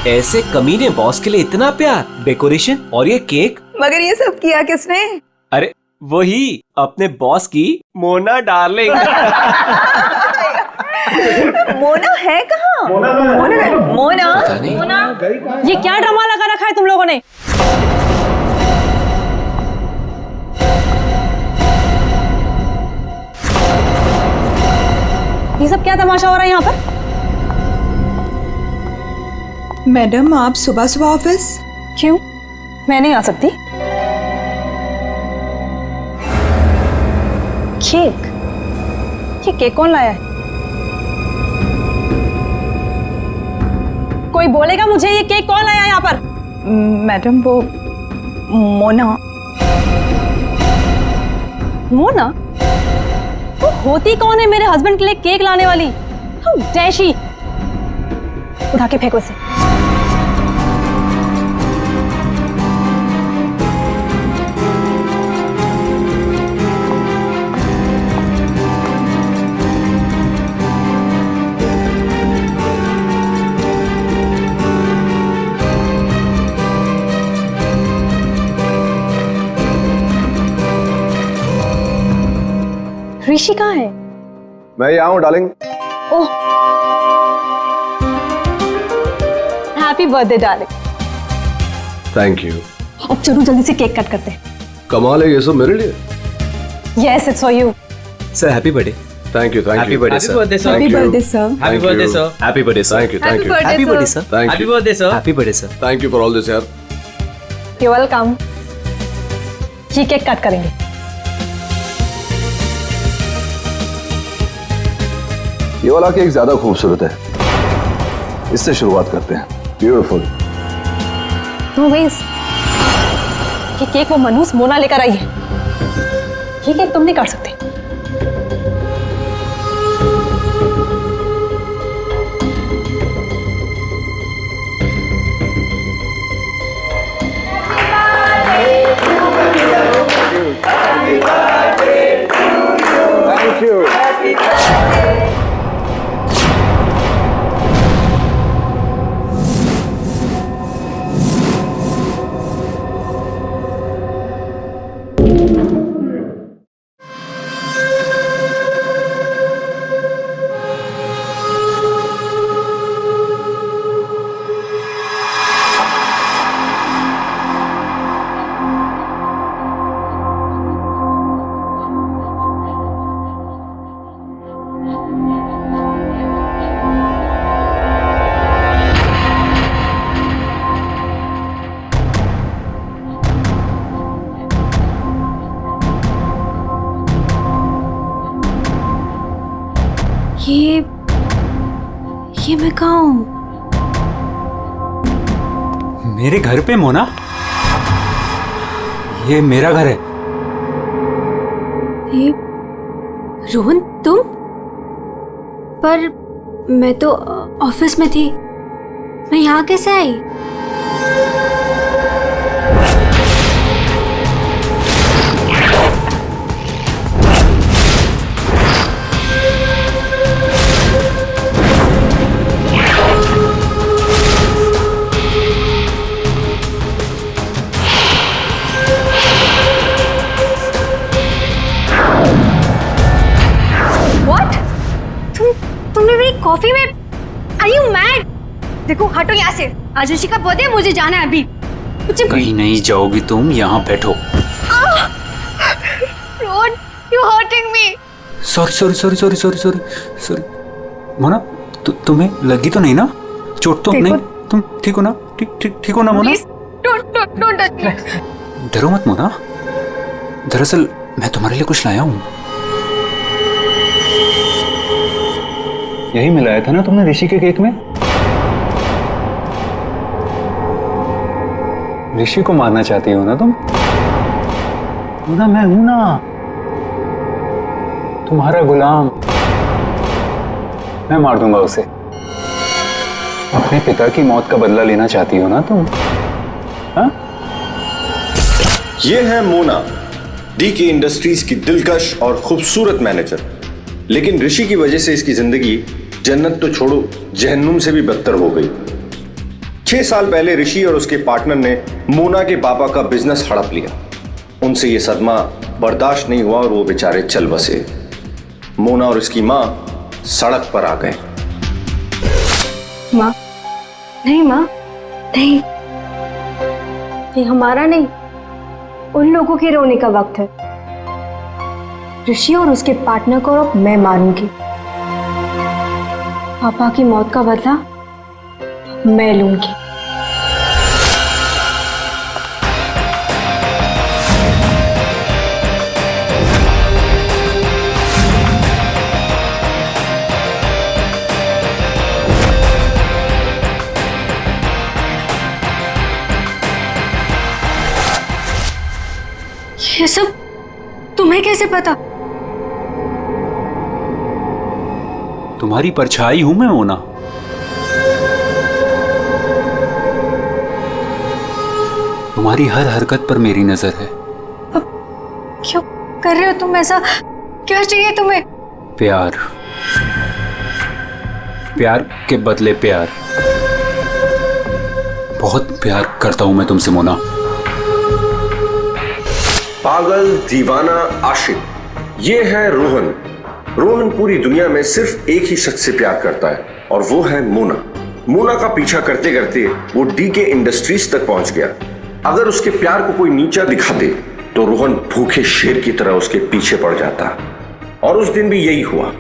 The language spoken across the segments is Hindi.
ऐसे कमीने बॉस के लिए इतना प्यार, डेकोरेशन और ये केक। मगर ये सब किया किसने? अरे वही अपने बॉस की मोना डार्लिंग। मोना है कहाँ? मोना ये क्या ड्रामा लगा रखा है तुम लोगों ने? ये सब क्या तमाशा हो रहा है यहाँ पर? मैडम आप सुबह सुबह ऑफिस? क्यों, मैं नहीं आ सकती? केक? ये केक कौन लाया है? कोई बोलेगा मुझे ये केक कौन लाया है यहाँ पर? मैडम वो मोना। मोना? वो होती कौन है मेरे हस्बैंड के लिए केक लाने वाली? How dare she? उठा के फेंको इसे। ऋषि कहाँ है? मैं यहाँ हूँ darling. Oh, happy birthday darling. Thank you. अब चलो जल्दी से केक कट करते हैं। कमाल है, ये सब मेरे लिए। Yes, it's for you. Sir happy birthday. Thank you, thank happy you. Birthday sir. Happy birthday sir. Happy birthday sir. Happy birthday sir. Thank you, thank you, happy birthday sir. Thank you, birthday sir. Happy birthday sir. Thank you for all this यार। You welcome. ये केक कट करेंगे। ये वाला केक ज्यादा खूबसूरत है, इससे शुरुआत करते हैं। ब्यूटीफुल। नो वेज, ये केक वो मनहूस मोना लेकर आई है। ये केक तुम नहीं काट सकते। Thank you. ये मैं कहाँ हूँ? मेरे घर पे मोना? ये मेरा घर है। ये रोहन तुम? पर मैं तो ऑफिस में थी, मैं यहाँ कैसे आई? तुमने मेरी कॉफी में? Are you mad? देखो हटो यहाँ से, आज ऋषि का बर्थडे, मुझे जाना है अभी। कहीं नहीं जाओगी तुम, यहाँ बैठो। Rohan, you hurting me. Sorry Mona, तुम्हें लगी तो नहीं ना? चोट तो नहीं? तुम ठीक हो ना? ठीक हो ना मोना? Don't touch me. डरो मत मोना, दरअसल मैं तुम्हारे लिए कुछ लाया हूँ। यही मिलाया था ना तुमने ऋषि के केक में? ऋषि को मारना चाहती हो ना तुम? मोना मैं हूं ना, तुम्हारा गुलाम। मैं मार दूंगा उसे। अपने पिता की मौत का बदला लेना चाहती हो ना तुम? हाँ? ये है मोना, डीके इंडस्ट्रीज की दिलकश और खूबसूरत मैनेजर। लेकिन ऋषि की वजह से इसकी जिंदगी जन्नत तो छोड़ो, जहन्नुम से भी बदतर हो गई। 6 साल पहले ऋषि और उसके पार्टनर ने मोना के पापा का बिजनेस हड़प लिया। उनसे ये सदमा बर्दाश्त नहीं हुआ और वो बेचारे चल बसे। मोना और उसकी माँ सड़क पर आ गए। माँ, नहीं माँ, नहीं, ये हमारा नहीं, उन लोगों के रोने का वक्त है। ऋषि और उसके पार्टनर को अब मैं मारूंगी। पापा की मौत का बदला मैं लूंगी। ये सब तुम्हें कैसे पता? तुम्हारी परछाई हूं मैं मोना। तुम्हारी हर हरकत पर मेरी नजर है। क्यों कर रहे हो तुम ऐसा? क्या चाहिए तुम्हें? प्यार, प्यार के बदले प्यार। बहुत प्यार करता हूं मैं तुमसे मोना। पागल, दीवाना, आशिक, ये है रोहन। रोहन पूरी दुनिया में सिर्फ एक ही शख्स से प्यार करता है और वो है मोना। मोना का पीछा करते करते वो डीके इंडस्ट्रीज तक पहुंच गया। अगर उसके प्यार को कोई नीचा दिखा दे तो रोहन भूखे शेर की तरह उसके पीछे पड़ जाता। और उस दिन भी यही हुआ।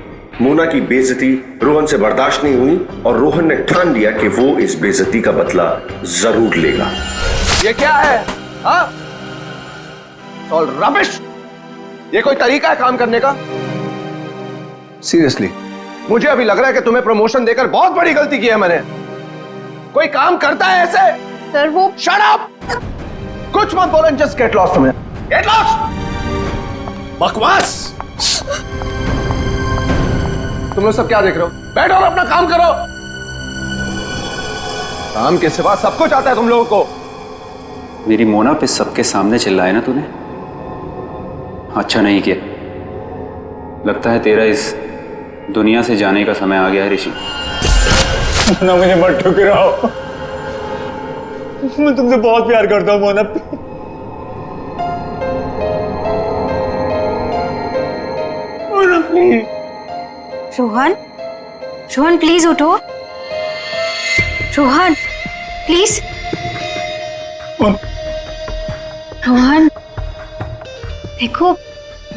मोना की बेइज्जती रोहन से बर्दाश्त नहीं हुई और रोहन ने ठान लिया कि वो इस बेइज्जती का बदला जरूर लेगा। ये क्या है? हाँ? All rubbish. ये कोई तरीका है काम करने का? सीरियसली मुझे अभी लग रहा है कि तुम्हें प्रमोशन देकर बहुत बड़ी गलती की है मैंने। कोई काम करता है ऐसे? सर वो शट अप! कुछ मत बोलो, जस्ट गेट लॉस्ट। तुम्हें गेट लॉस्ट। बकवास। तुम लोग सब क्या देख रहे हो? बैठो और अपना काम करो। काम के सिवा सब कुछ आता है तुम लोगों को। मेरी मोना पे सबके सामने चिल्लाए ना तूने? अच्छा नहीं किया। लगता है तेरा इस दुनिया से जाने का समय आ गया है ऋषि। मोना, मुझे मत ठुकराओ। मैं तुमसे बहुत प्यार करता हूँ मोना। मोना प्लीज। रोहन, रोहन प्लीज उठो। रोहन प्लीज। रोहन देखो,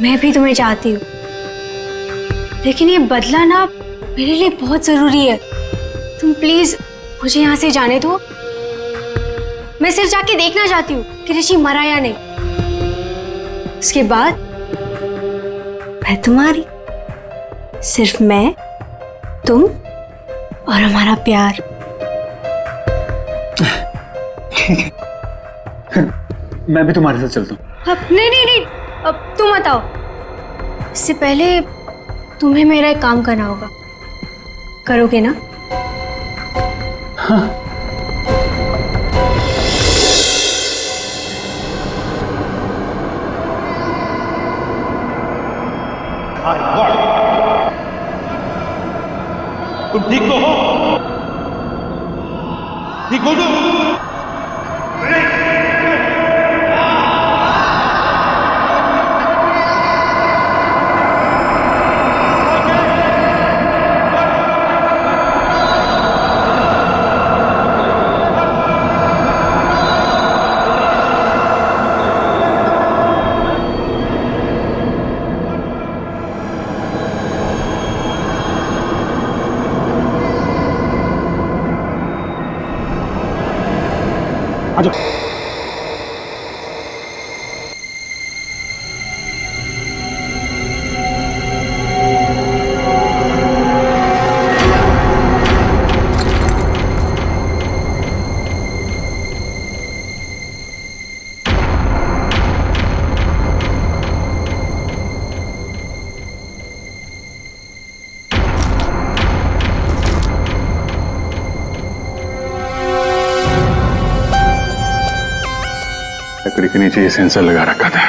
मैं भी तुम्हें चाहती हूँ, लेकिन ये बदला ना मेरे लिए बहुत जरूरी है। तुम प्लीज मुझे यहाँ से जाने दो। मैं सिर्फ जाके देखना चाहती हूँ कि ऋषि मरा या नहीं। उसके बाद मैं तुम्हारी, सिर्फ मैं, तुम और हमारा प्यार। मैं भी तुम्हारे साथ चलता हूँ। अब नहीं, अब तुम मत आओ। इससे पहले तुम्हें मेरा एक काम करना होगा। करोगे ना? हाँ। तुम ठीक तो हो? ठीक हो तुम? लकड़ी के नीचे ये सेंसर लगा रखा था,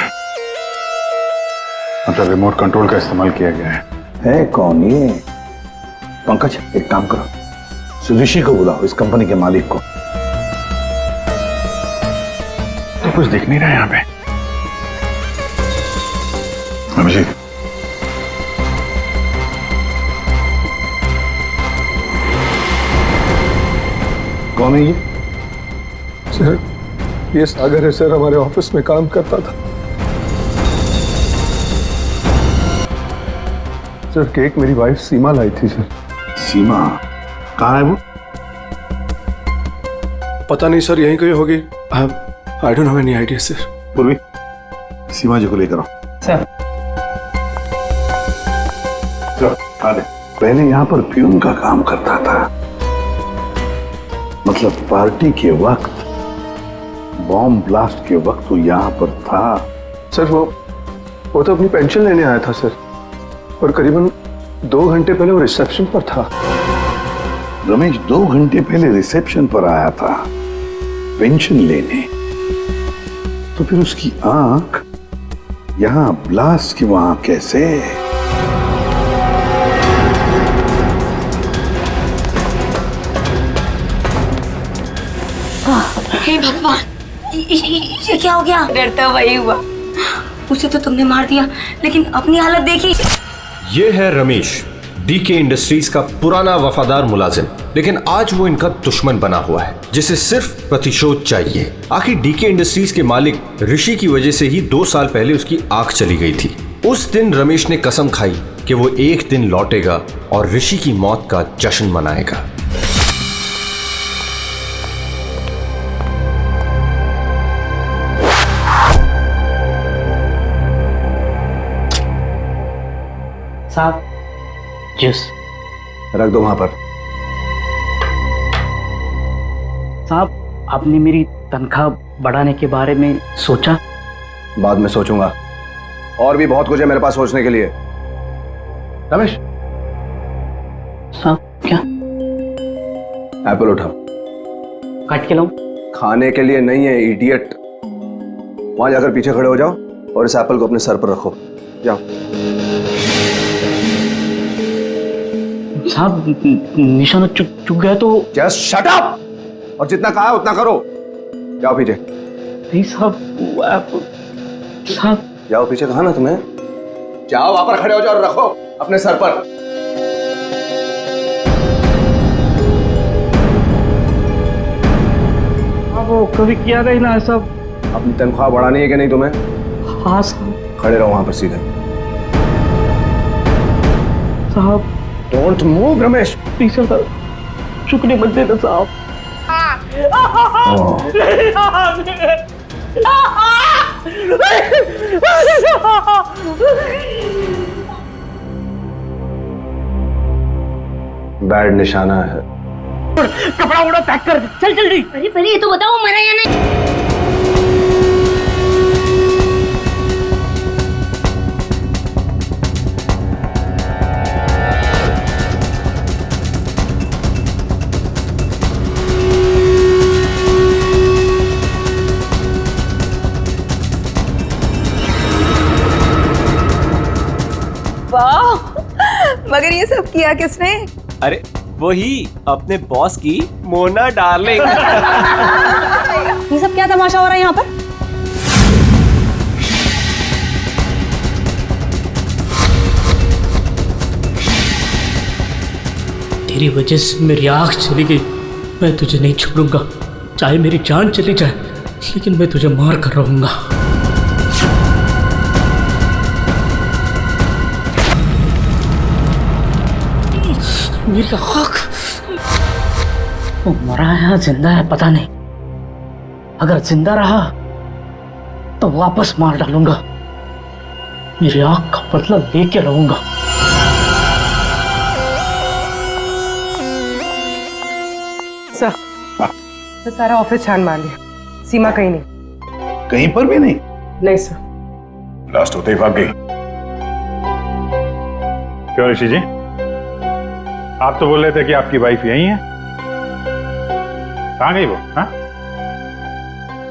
मतलब रिमोट कंट्रोल का इस्तेमाल किया गया है कौन ये? पंकज, एक काम करो, ऋषि को बुलाओ, इस कंपनी के मालिक को। कुछ दिख नहीं रहा है यहाँ पे। अभिजीत, कौन है ये? सर, ये सागर है सर, हमारे ऑफिस में काम करता था। सर, केक मेरी वाइफ सीमा लाई थी सर। सीमा कहाँ है वो? पता नहीं सर, यहीं कहीं होगी। I don't have any idea sir. पूर्वी, सीमा जी को लेकर आओ। सर। पहले यहाँ पर प्यून का काम करता था, मतलब पार्टी के वक्त, बॉम्ब ब्लास्ट के वक्त वो यहाँ पर था। सर वो तो अपनी पेंशन लेने आया था सर, और करीबन 2 घंटे पहले वो रिसेप्शन पर था। रमेश 2 घंटे पहले रिसेप्शन पर आया था पेंशन लेने, तो फिर उसकी आंख यहाँ ब्लास्ट की वहां कैसे? हे भगवान, ये क्या हो गया? डरता वही हुआ। उसे तो तुमने मार दिया, लेकिन अपनी हालत देखी। ये है रमेश, डीके इंडस्ट्रीज का पुराना वफादार मुलाजिम, लेकिन आज वो इनका दुश्मन बना हुआ है जिसे सिर्फ प्रतिशोध चाहिए। आखिर डीके इंडस्ट्रीज के मालिक ऋषि की वजह से ही 2 साल पहले उसकी आंख चली गई थी। उस दिन रमेश ने कसम खाई कि वो एक दिन लौटेगा और ऋषि की मौत का जश्न मनाएगा। साहब, जूस रख दो वहां पर। साहब, आपने मेरी तनख्वाह बढ़ाने के बारे में सोचा? बाद में सोचूंगा, और भी बहुत कुछ है मेरे पास सोचने के लिए। रमेश, साहब क्या? एप्पल उठाओ। काट के लाऊं? खाने के लिए नहीं है इडियट। वहां जाकर पीछे खड़े हो जाओ और इस एप्पल को अपने सर पर रखो। जाओ। साहब, निशाना चुक गया तो? जस्ट शट अप, और जितना कहा है उतना करो। जाओ पीछे। नहीं साहब, साहब जाओ पीछे, कहा ना तुम्हें? जाओ, वहां पर खड़े हो जाओ और रखो अपने सर पर। अब वो कभी किया नहीं ना साहब। अपनी तनख्वाह बढ़ानी है कि नहीं तुम्हें? हाँ साहब। खड़े रहो वहां पर सीधे। साहब don't move Ramesh. Please sir, चुकने मत देना साहब। बैड निशाना है। कपड़ा उड़ा पैक कर, चल जल्दी। अरे पहले ये तो बताओ, मरा या नहीं? वाह, मगर ये सब किया किसने? अरे वही अपने बॉस की मोना डार्लिंग। ये सब क्या तमाशा हो रहा है यहाँ पर? तेरी वजह से मेरी आंख चली गई। मैं तुझे नहीं छोड़ूंगा, चाहे मेरी जान चली जाए, लेकिन मैं तुझे मार कर रहूंगा। मेरी आंख, वो मरा है या जिंदा है पता नहीं। अगर जिंदा रहा तो वापस मार डालूंगा। मेरी आंख का बदला लेके रहूंगा। सर, सारा ऑफिस छान मार लिया, सीमा कहीं नहीं। कहीं पर भी नहीं? नहीं सर। लास्ट होते ही भाग गई। क्यों ऋषि जी, आप तो बोल रहे थे कि आपकी वाइफ यही है, कहाँ गई वो? हाँ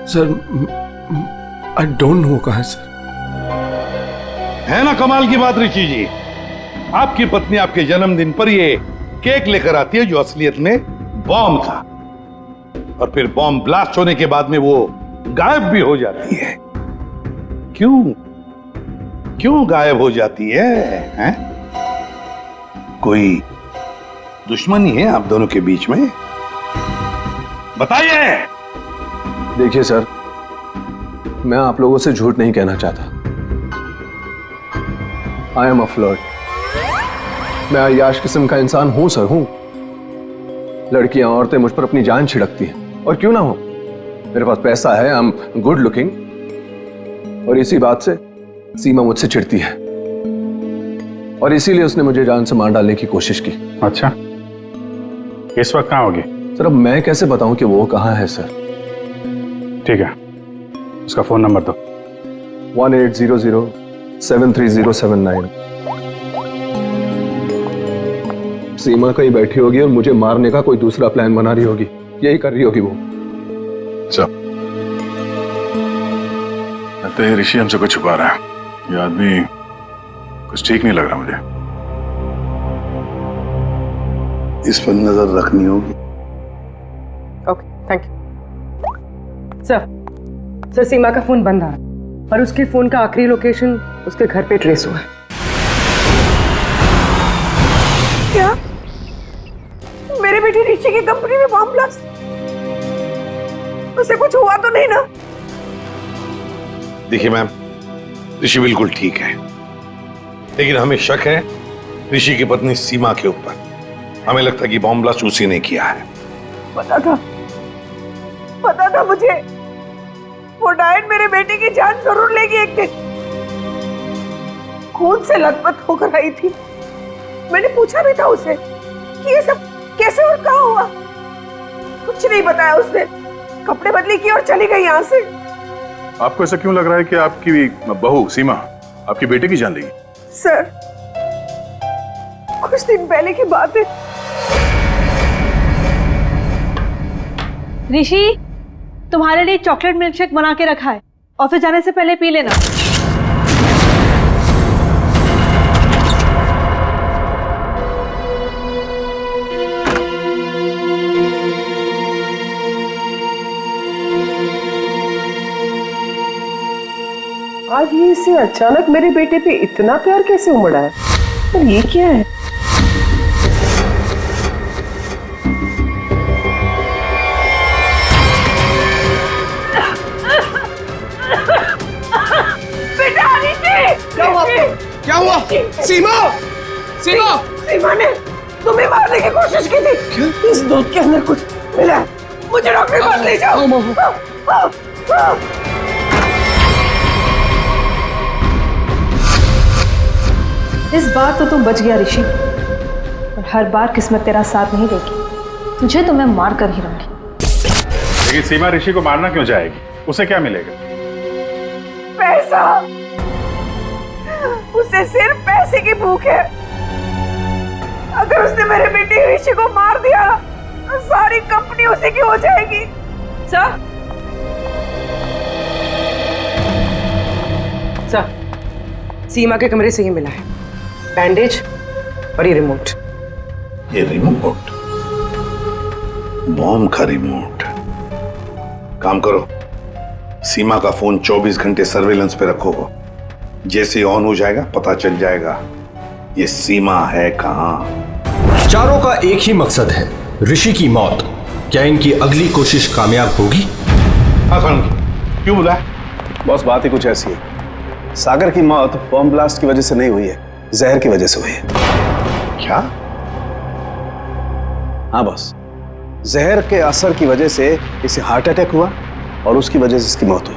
सर, आई डोंट नो कहाँ है सर। है ना कमाल की बात ऋषि जी, आपकी पत्नी आपके जन्मदिन पर ये केक लेकर आती है जो असलियत में बॉम्ब था, और फिर बॉम्ब ब्लास्ट होने के बाद में वो गायब भी हो जाती है। क्यों क्यों गायब हो जाती है, हैं? कोई दुश्मनी है आप दोनों के बीच में? बताइए। देखिए सर, मैं आप लोगों से झूठ नहीं कहना चाहता। I am a flirt. मैं अय्याश किस्म का इंसान हूं सर, हूं। लड़कियां, औरतें मुझ पर अपनी जान छिड़कती हैं, और क्यों ना हो। मेरे पास पैसा है, आई एम गुड लुकिंग, और इसी बात से सीमा मुझसे चिढ़ती है, और इसीलिए उसने मुझे जान से मार डालने की कोशिश की। अच्छा, इस वक्त कहाँ होगी? सर अब मैं कैसे बताऊं कि वो कहाँ है सर? ठीक है, उसका फोन नंबर दो। 1800-730-79। सीमा कहीं बैठी होगी और मुझे मारने का कोई दूसरा प्लान बना रही होगी, यही कर रही होगी वो। लगता है ऋषि हमसे कुछ छुपा रहा है। ये आदमी कुछ ठीक नहीं लग रहा मुझे। इस पर नजर रखनी होगी। Okay, thank you sir. Sir Seema का फोन बंद आ रहा है, और उसके फोन का आखिरी लोकेशन उसके घर पे ट्रेस हुआ है। क्या मेरे बेटे ऋषि की कंपनी में बॉम्ब ब्लास्ट? उसे कुछ हुआ तो नहीं ना? देखिए मैम, ऋषि बिल्कुल ठीक है, लेकिन हमें शक है ऋषि की पत्नी सीमा के ऊपर। हमें लगता है कि बॉम्ब ब्लास्ट उसी ने किया है। पता था मुझे, वो डायन मेरे बेटे की जान जरूर लेगी एक दिन। खून से लथपथ होकर आई थी। मैंने पूछा भी था उसे कि ये सब कैसे और कहाँ हुआ। कुछ नहीं बताया उसने। कपड़े बदली की और चली गई यहाँ से। आपको ऐसा क्यों लग रहा है कि आपकी बहू सीमा आपके बेटे की जान लेगी? सर, कुछ दिन पहले की बात है। ऋषि, तुम्हारे लिए चॉकलेट मिल्कशेक बना के रखा है, ऑफिस जाने से पहले पी लेना। आज ये इससे अचानक मेरे बेटे पे इतना प्यार कैसे उमड़ा है? और ये क्या है? बेटा ऋषि! क्या हुआ? सीमा! सीमा! सीमा ने तुम्हें मारने की कोशिश की थी। इस दूध के अंदर कुछ मिला है। मुझे डॉक्टर के पास ले जाओ। इस बार तो तुम बच गया ऋषि, और हर बार किस्मत तेरा साथ नहीं देगी। तुझे तो मैं मार कर ही रहूंगी। लेकिन सीमा ऋषि को मारना क्यों चाहेगी? उसे क्या मिलेगा? पैसा। उसे सिर्फ पैसे की भूख है। अगर उसने मेरे बेटे ऋषि को मार दिया तो सारी कंपनी उसी की हो जाएगी। सर, सीमा के कमरे से ये मिला है, बैंडेज और ये रिमोट। ये रिमोट? बॉम्ब का रिमोट? काम करो, सीमा का फोन 24 घंटे सर्वेलेंस पे रखो। जैसे ऑन हो जाएगा पता चल जाएगा ये सीमा है कहां। चारों का एक ही मकसद है, ऋषि की मौत। क्या इनकी अगली कोशिश कामयाब होगी? क्यों बुलाया? बॉस, बात ही कुछ ऐसी है। सागर की मौत बॉम्ब ब्लास्ट की वजह से नहीं हुई है, जहर की वजह से हुई है। क्या? हाँ बॉस, जहर के असर की वजह से इसे हार्ट अटैक हुआ और उसकी वजह से इसकी मौत हुई।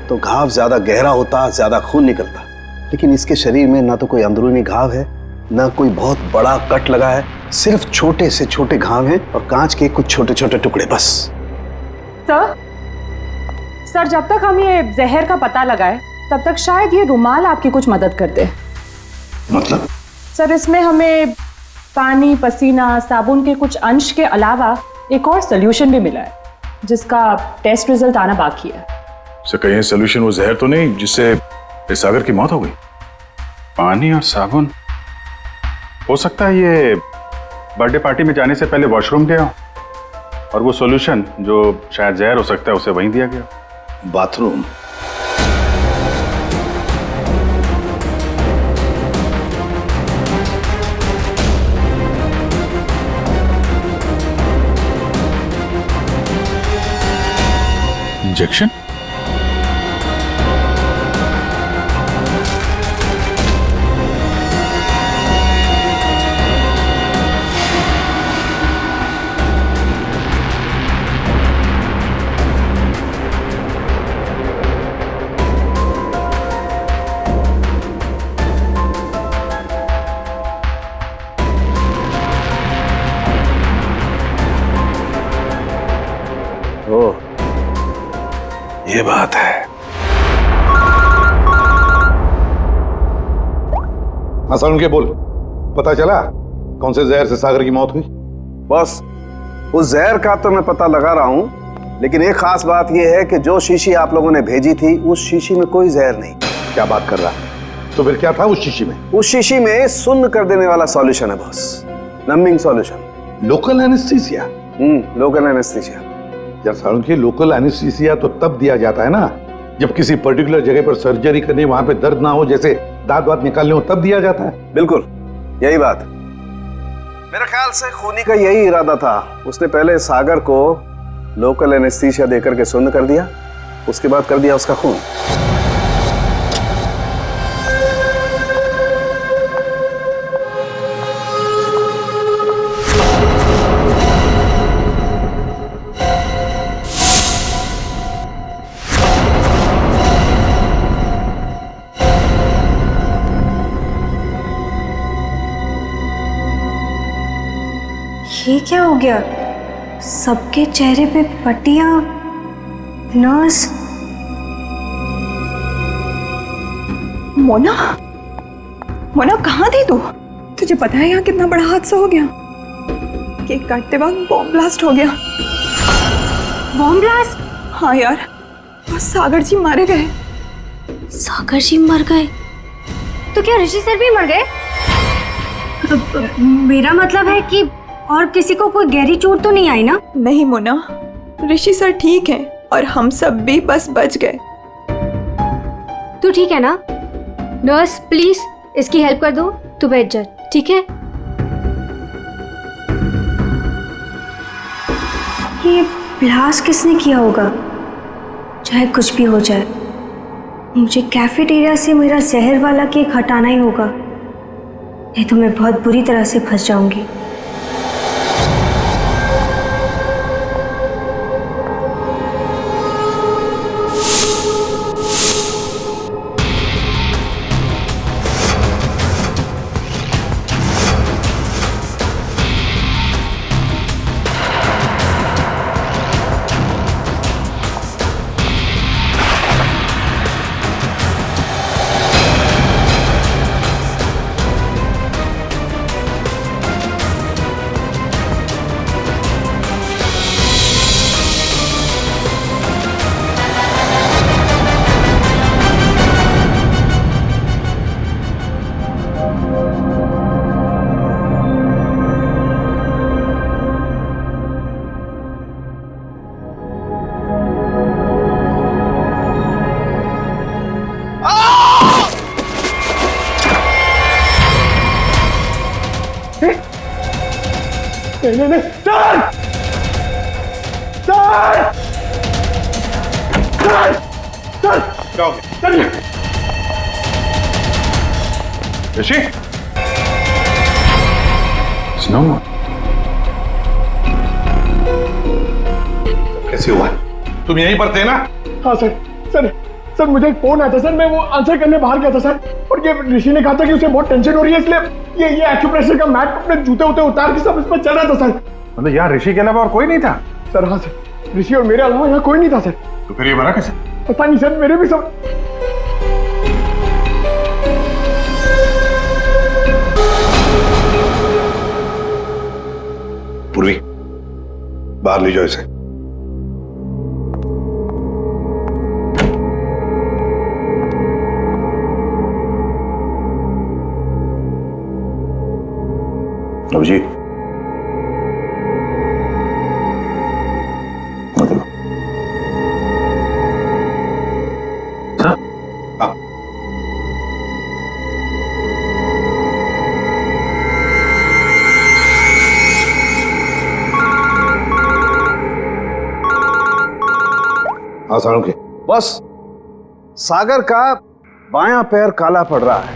तो घाव ज्यादा गहरा होता, ज्यादा खून निकलता, लेकिन इसके शरीर में ना तो कोई अंदरूनी घाव है, ना कोई बहुत बड़ा कट लगा है। सिर्फ छोटे से छोटे घाव हैं और कांच के कुछ छोटे छोटे टुकड़े बस। सर, जब तक हम ये जहर का पता लगाए तब तक शायद ये रुमाल आपकी कुछ मदद कर दे। मतलब? सर, इसमें हमें पानी, पसीना, साबुन के कुछ अंश के अलावा एक और सोल्यूशन भी मिला है, जिसका टेस्ट रिजल्ट आना बाकी है। से कहीं सोल्यूशन वो जहर तो नहीं जिससे सागर की मौत हो गई? पानी और साबुन? हो सकता है ये बर्थडे पार्टी में जाने से पहले वॉशरूम गया हो और वो सॉल्यूशन जो शायद जहर हो सकता है उसे वहीं दिया गया। बाथरूम। इंजेक्शन? ओह, ये बात है। असल के बोल, पता चला कौन से जहर से सागर की मौत हुई? बस उस जहर का तो मैं पता लगा रहा हूं, लेकिन एक खास बात यह है कि जो शीशी आप लोगों ने भेजी थी उस शीशी में कोई जहर नहीं। क्या बात कर रहा है? तो फिर क्या था उस शीशी में? उस शीशी में सुन्न कर देने वाला सॉल्यूशन है boss, numbing solution. Local anaesthesia? Local anaesthesia. यार सालुंके, लोकल एनेस्थीसिया तो तब दिया जाता है ना जब किसी पर्टिकुलर जगह पर सर्जरी करनी, वहां पे दर्द ना हो, जैसे दांत वात निकालने हो, तब दिया जाता है। बिल्कुल यही बात। मेरे ख्याल से खूनी का यही इरादा था। उसने पहले सागर को लोकल एनेस्थीसिया देकर के सुन्न कर दिया, उसके बाद कर दिया उसका खून। ये क्या हो गया? सबके चेहरे पे पट्टियां, नर्स। मोना, मोना कहाँ थी तू? तुझे पता है यहाँ कितना बड़ा हादसा हो गया? केक काटते वक्त बॉम्ब ब्लास्ट हो गया। Bomb blast? हाँ यार, और सागर जी मारे गए। सागर जी मर गए? तो क्या ऋषि सर भी मर गए? मेरा मतलब है कि और किसी को कोई गहरी चोट तो नहीं आई ना? नहीं मोना, ऋषि सर ठीक हैं और हम सब भी बस बच गए। तू ठीक है ना? नर्स प्लीज इसकी हेल्प कर दो, तू बैठ जा, ठीक है? ये ब्लास्ट किसने किया होगा? चाहे कुछ भी हो जाए, मुझे कैफेटेरिया से मेरा जहर वाला केक हटाना ही होगा, नहीं तो मैं बहुत बुरी तरह से फंस जाऊंगी। नहीं, सर! सर! सर! सर! क्या हो गया? ऋषि? स्नो? कैसे हुआ? तुम यहीं पर थे ना? हाँ सर, सर मुझे एक फोन आया था सर, मैं वो आंसर करने बाहर गया था सर, और ये ऋषि ने कहा था कि उसे बहुत टेंशन हो रही है, इसलिए ये एक्यूप्रेशर का मैट अपने जूते उते उतार के सब इस पर चल रहा था सर। मतलब यहाँ ऋषि के अलावा और कोई नहीं था? सर हाँ सर, ऋषि और मेरे अलावा यहाँ कोई नहीं था सर। तो फिर ये मरा कैसे? पता नहीं सर, मेरे भी सब। पूर्वी, बाहर ले जाओ इसे। अभिजीत, हाँ सालुंखे। बॉस, सागर का बायां पैर काला पड़ रहा है,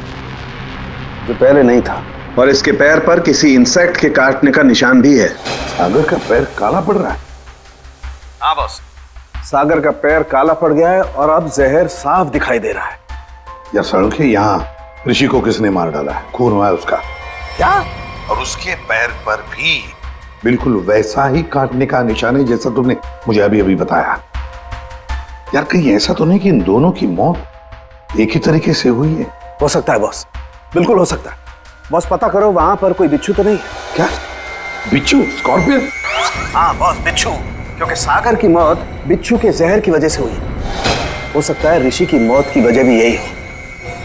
जो पहले नहीं था, और इसके पैर पर किसी इंसेक्ट के काटने का निशान भी है। सागर का पैर काला पड़ रहा है? हाँ बॉस, सागर का पैर काला पड़ गया है और अब जहर साफ दिखाई दे रहा है। यार सालुंखे, यहाँ ऋषि को किसने मार डाला है? खून हुआ है उसका। क्या? और उसके पैर पर भी बिल्कुल वैसा ही काटने का निशान है जैसा तुमने मुझे अभी अभी बताया। यार कहीं ऐसा तो नहीं कि इन दोनों की मौत एक ही तरीके से हुई है? हो सकता है बॉस, बिल्कुल हो सकता है। बॉस पता करो वहां पर कोई बिच्छू तो नहीं है। क्या बिच्छू? स्कॉर्पियन? हाँ बॉस, बिच्छू, क्योंकि सागर की मौत बिच्छू के जहर की वजह से हुई। हो सकता है ऋषि की मौत की वजह भी यही हो,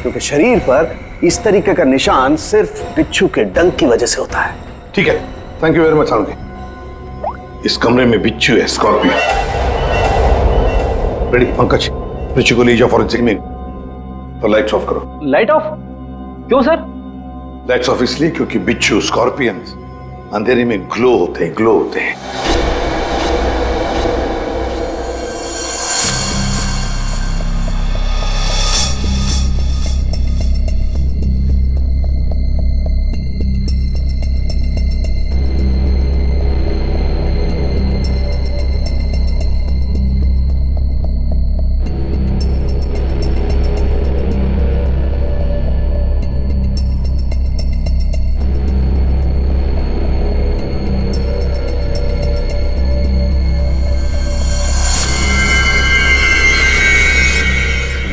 क्योंकि शरीर पर इस तरीके का निशान सिर्फ बिच्छू के डंक की वजह से होता है। ठीक है, thank you very much Salunkhe. इस कमरे में बिच्छू है, स्कॉर्पियन। रेडी पंकज, ऋषि को ले जाओ फॉरेंसिक में। तो लाइट्स ऑफ करो। Light of? क्यों सर? लाइट्स ऑफ इसलिए क्योंकि बिच्छू, स्कॉर्पियन अंधेरे में ग्लो होते हैं, ग्लो होते हैं।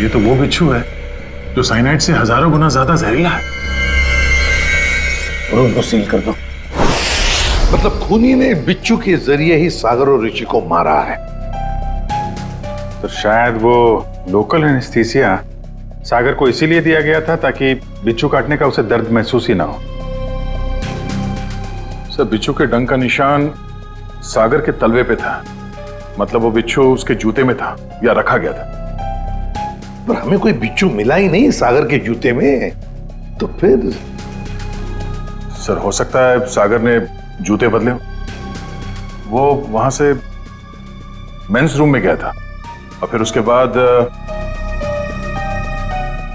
ये तो वो बिच्छू है जो साइनाइड से हजारों गुना ज्यादा जहरीला है। और उनको सील कर दो। मतलब खूनी ने बिच्छू के जरिए ही सागर और ऋषि को मारा है। तो शायद वो लोकल एनेस्थीसिया सागर को इसीलिए दिया गया था ताकि बिच्छू काटने का उसे दर्द महसूस ही ना हो। सर, बिच्छू के डंक का निशान सागर के तलवे पे था, मतलब वो बिच्छू उसके जूते में था या रखा गया था। पर हमें कोई बिच्छू मिला ही नहीं सागर के जूते में, तो फिर? सर, हो सकता है सागर ने जूते बदले हो। वो वहां से मेंस रूम में गया था और फिर उसके बाद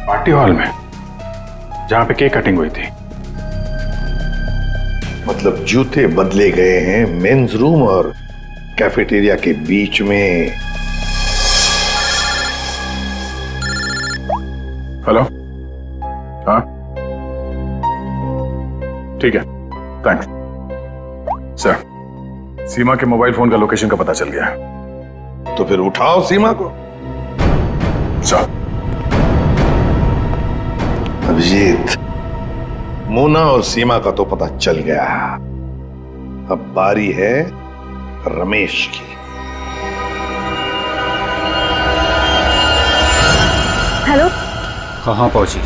पार्टी हॉल में जहां पे केक कटिंग हुई थी। मतलब जूते बदले गए हैं मेंस रूम और कैफेटेरिया के बीच में। हेलो, हाँ ठीक है, थैंक्स सर। सीमा के मोबाइल फोन का लोकेशन का पता चल गया है। तो फिर उठाओ सीमा को। सर, अभिजीत, मोना और सीमा का तो पता चल गया। अब बारी है रमेश की। हेलो। कहाँ पहुंची?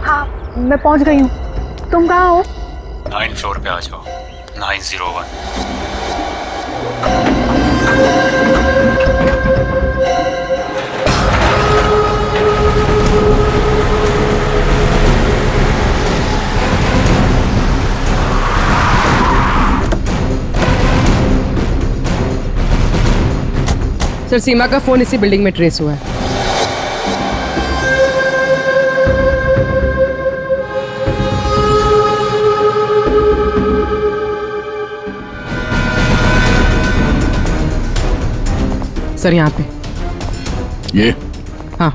हाँ, मैं पहुंच गई हूँ। तुम कहाँ हो? 9th फ्लोर पे आ जाओ, 901। सर, सीमा का फोन इसी बिल्डिंग में ट्रेस हुआ है। सर, यहाँ पे। ये? हाँ।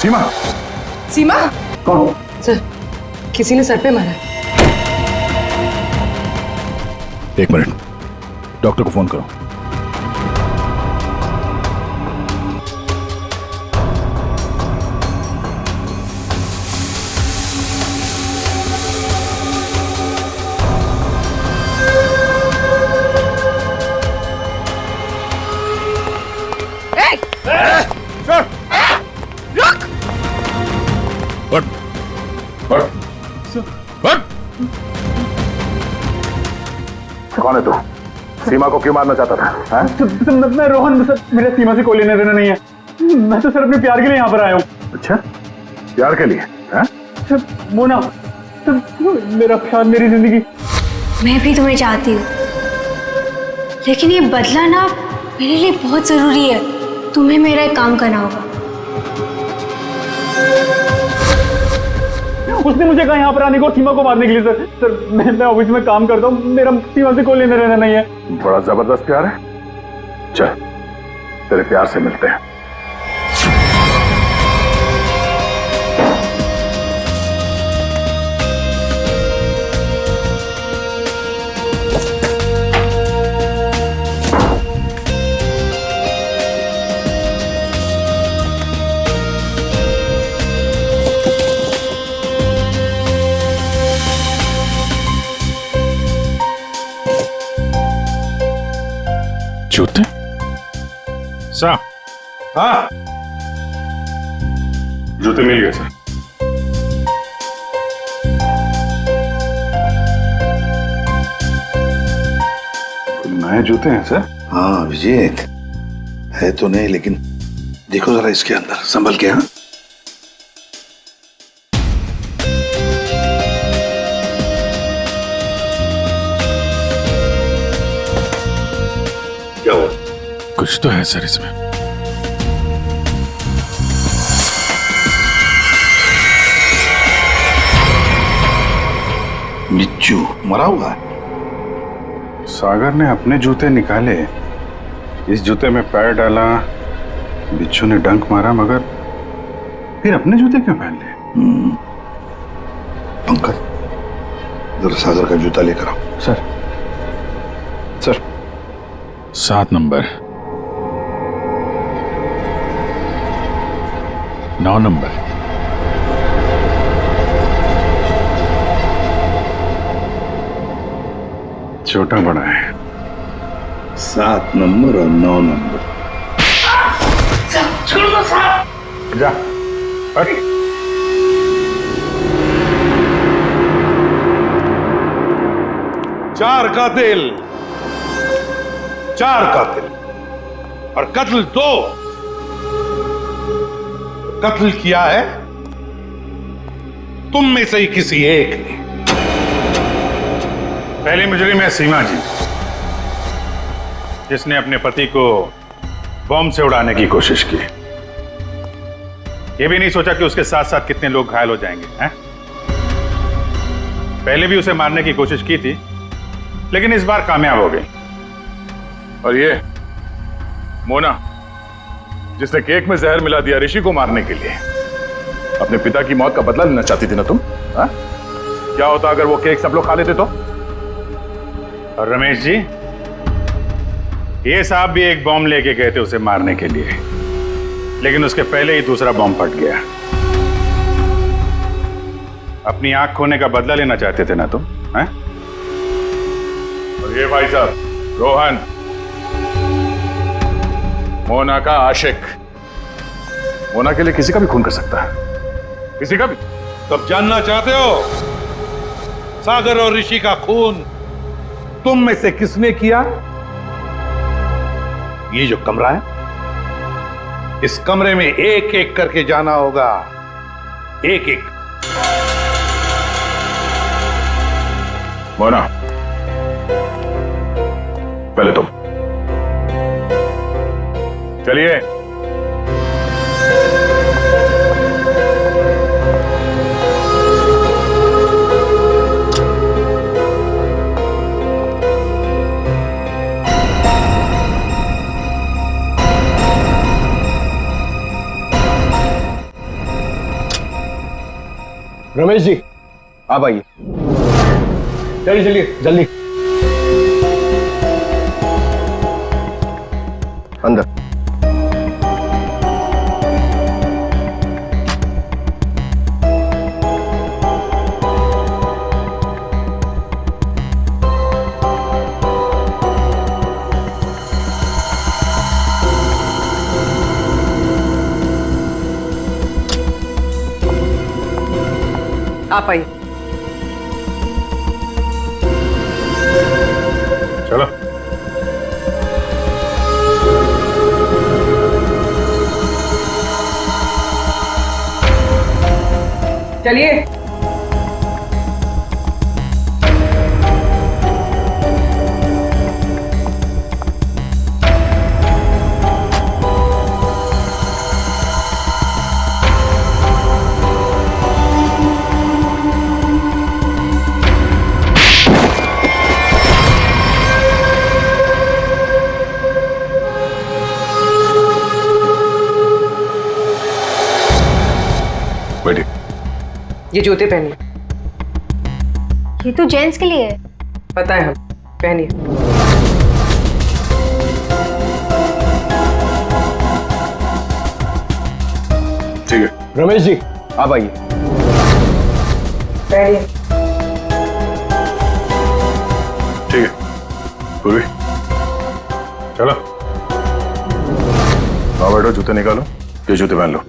सीमा? सीमा? कौन? सर, किसी ने सर पे मारा। एक मिनट, डॉक्टर को फोन करो। कौन है तू? सीमा को क्यों मारना चाहता था? हाँ? मैं रोहन, सर मेरे सीमा से कोई लेना देना नहीं है। मैं तो सर अपने प्यार के लिए यहाँ पर आया हूँ। अच्छा, प्यार के लिए? हाँ? सर मोना, सर मेरा प्यार, मेरी जिंदगी। मैं भी तुम्हें चाहती हूँ, लेकिन ये बदला ना मेरे लिए बहुत जरूरी है। तुम्हें मेरा एक काम करना होगा। उसने मुझे कहा यहाँ पर आने को और सीमा को मारने के लिए। सर मैं ऑफिस में काम करता हूँ, मेरा सीमा से कोई लेना देना नहीं है। बड़ा जबरदस्त प्यार है। चल, तेरे प्यार से मिलते हैं। जूते? सर, हाँ, जूते मिल गए सर। नए जूते हैं सर? हाँ विजेत, है तो नहीं, लेकिन देखो जरा इसके अंदर, संभल के। हाँ, क्या हुआ? कुछ तो है सर इसमें। बिच्छू मरा हुआ है। सागर ने अपने जूते निकाले, इस जूते में पैर डाला, बिच्छू ने डंक मारा, मगर फिर अपने जूते क्यों पहन लिए? पंकज, जरा सागर का जूता लेकर आओ। सर, सर 7 नंबर, 9 नंबर, छोटा बड़ा है। 7 नंबर और 9 नंबर। छोड़ दो साहब। जा। अरे 4 कातिल, 4 कातिल और कत्ल 2। कत्ल किया है तुम में से ही किसी एक ने। पहली मुजरिम है सीमा जी, जिसने अपने पति को बॉम्ब से उड़ाने की कोशिश की। यह भी नहीं सोचा कि उसके साथ साथ कितने लोग घायल हो जाएंगे। हैं? पहले भी उसे मारने की कोशिश की थी, लेकिन इस बार कामयाब हो गई। और ये मोना, जिसने केक में जहर मिला दिया ऋषि को मारने के लिए, अपने पिता की मौत का बदला लेना चाहती थी ना तुम? हा? क्या होता अगर वो केक सब लोग खा लेते तो? और रमेश जी, ये साहब भी एक बॉम्ब लेके गए थे उसे मारने के लिए, लेकिन उसके पहले ही दूसरा बॉम्ब फट गया। अपनी आंख खोने का बदला लेना चाहते थे ना तुम? हैं? और ये भाई साहब रोहन, मोना का आशिक, मोना के लिए किसी का भी खून कर सकता है, किसी का भी। तब जानना चाहते हो सागर और ऋषि का खून तुम में से किसने किया? ये जो कमरा है, इस कमरे में एक एक करके जाना होगा, एक एक। मोना, पहले तुम चलिए। रमेश जी, आप आइए। चलिए चलिए जल्दी अंदर। आप आइए। चलो। चलिए। बैठिए। ये जूते पहनिए। ये तो जेंट्स के लिए है। पता है, हम पहनिए। ठीक है। रमेश जी आप आइए। पहनिए। ठीक है पूर्वी, चलो। आओ बैठो, जूते निकालो। ये जूते पहन लो।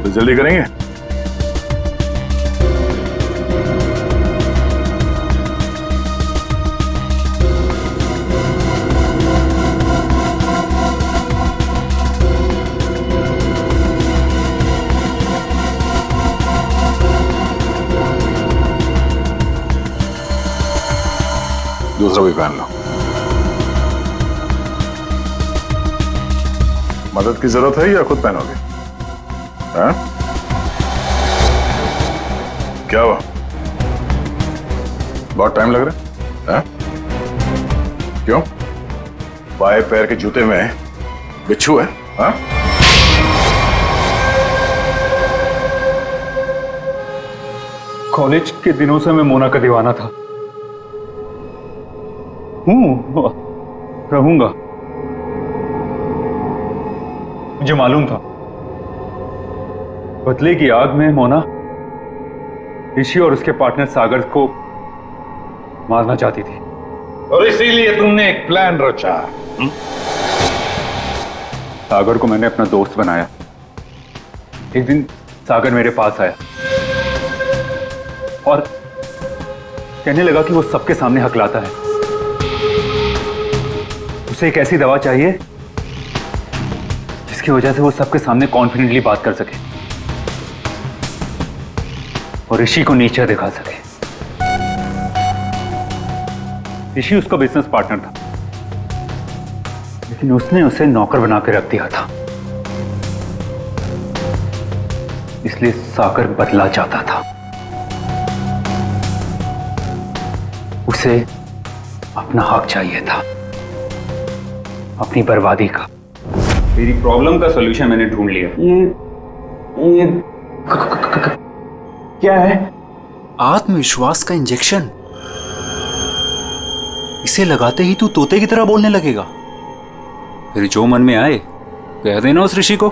तो जल्दी करेंगे। दूसरा भी पहन लो। मदद की जरूरत है या खुद पहनोगे? हाँ? क्या हुआ? बहुत टाइम लग रहा है? हाँ? क्यों? बाएं पैर के जूते में बिच्छू है? हाँ? कॉलेज के दिनों से मैं मोना का दीवाना था। रहूंगा, मुझे मालूम था। बदले की आग में मोना ऋषि और उसके पार्टनर सागर को मारना चाहती थी, और इसीलिए तुमने एक प्लान रचा। सागर को मैंने अपना दोस्त बनाया। एक दिन सागर मेरे पास आया और कहने लगा कि वो सबके सामने हकलाता है। उसे एक ऐसी दवा चाहिए जिसकी वजह से वो सबके सामने कॉन्फिडेंटली बात कर सके और ऋषि को नीचा दिखा सके। ऋषि उसका बिजनेस पार्टनर था, लेकिन उसने उसे नौकर बना के रख दिया था। इसलिए सागर बदला चाहता था। उसे अपना हक चाहिए था, अपनी बर्बादी का। मेरी प्रॉब्लम का सॉल्यूशन मैंने ढूंढ लिया। ये क्या है? आत्मविश्वास का इंजेक्शन। इसे लगाते ही तू तोते की तरह बोलने लगेगा। फिर जो मन में आए कह देना उस ऋषि को।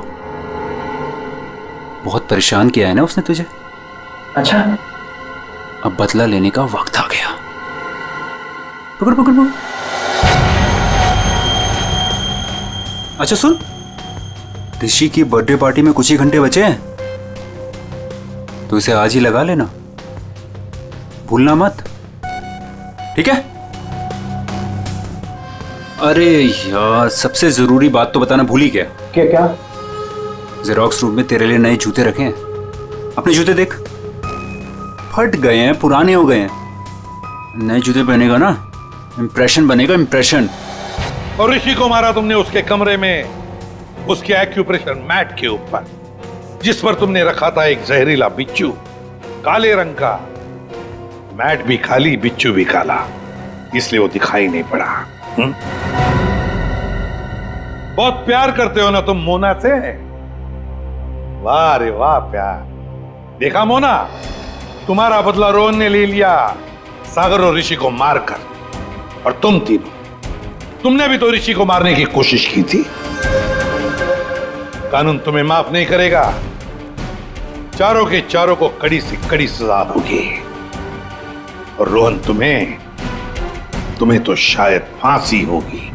बहुत परेशान किया है ना उसने तुझे। अच्छा, अब बदला लेने का वक्त आ गया। पकड़ पकड़ पकड़। अच्छा सुन, ऋषि की बर्थडे पार्टी में कुछ ही घंटे बचे हैं, तो इसे आज ही लगा लेना, भूलना मत, ठीक है? अरे यार, सबसे जरूरी बात तो बताना भूल ही गया। क्या क्या? जेरोक्स रूम में तेरे लिए नए जूते रखे हैं। अपने जूते देख, फट गए हैं, पुराने हो गए हैं। नए जूते पहनेगा ना, इंप्रेशन बनेगा, इंप्रेशन। और ऋषि को मारा तुमने उसके कमरे में, उसके एक्यूप्रेशर मैट के ऊपर, जिस पर तुमने रखा था एक जहरीला बिच्छू, काले रंग का। मैट भी खाली, बिच्छू भी काला, इसलिए वो दिखाई नहीं पड़ा। बहुत प्यार करते हो ना तुम मोना से? वाह रे वाह प्यार। देखा मोना, तुम्हारा बदला रोहन ने ले लिया सागर और ऋषि को मारकर। और तुम तीनों, तुमने भी तो ऋषि को मारने की कोशिश की थी। कानून तुम्हें माफ नहीं करेगा। चारों के चारों को कड़ी से कड़ी सजा होगी। और रोहन, तुम्हें तो शायद फांसी होगी।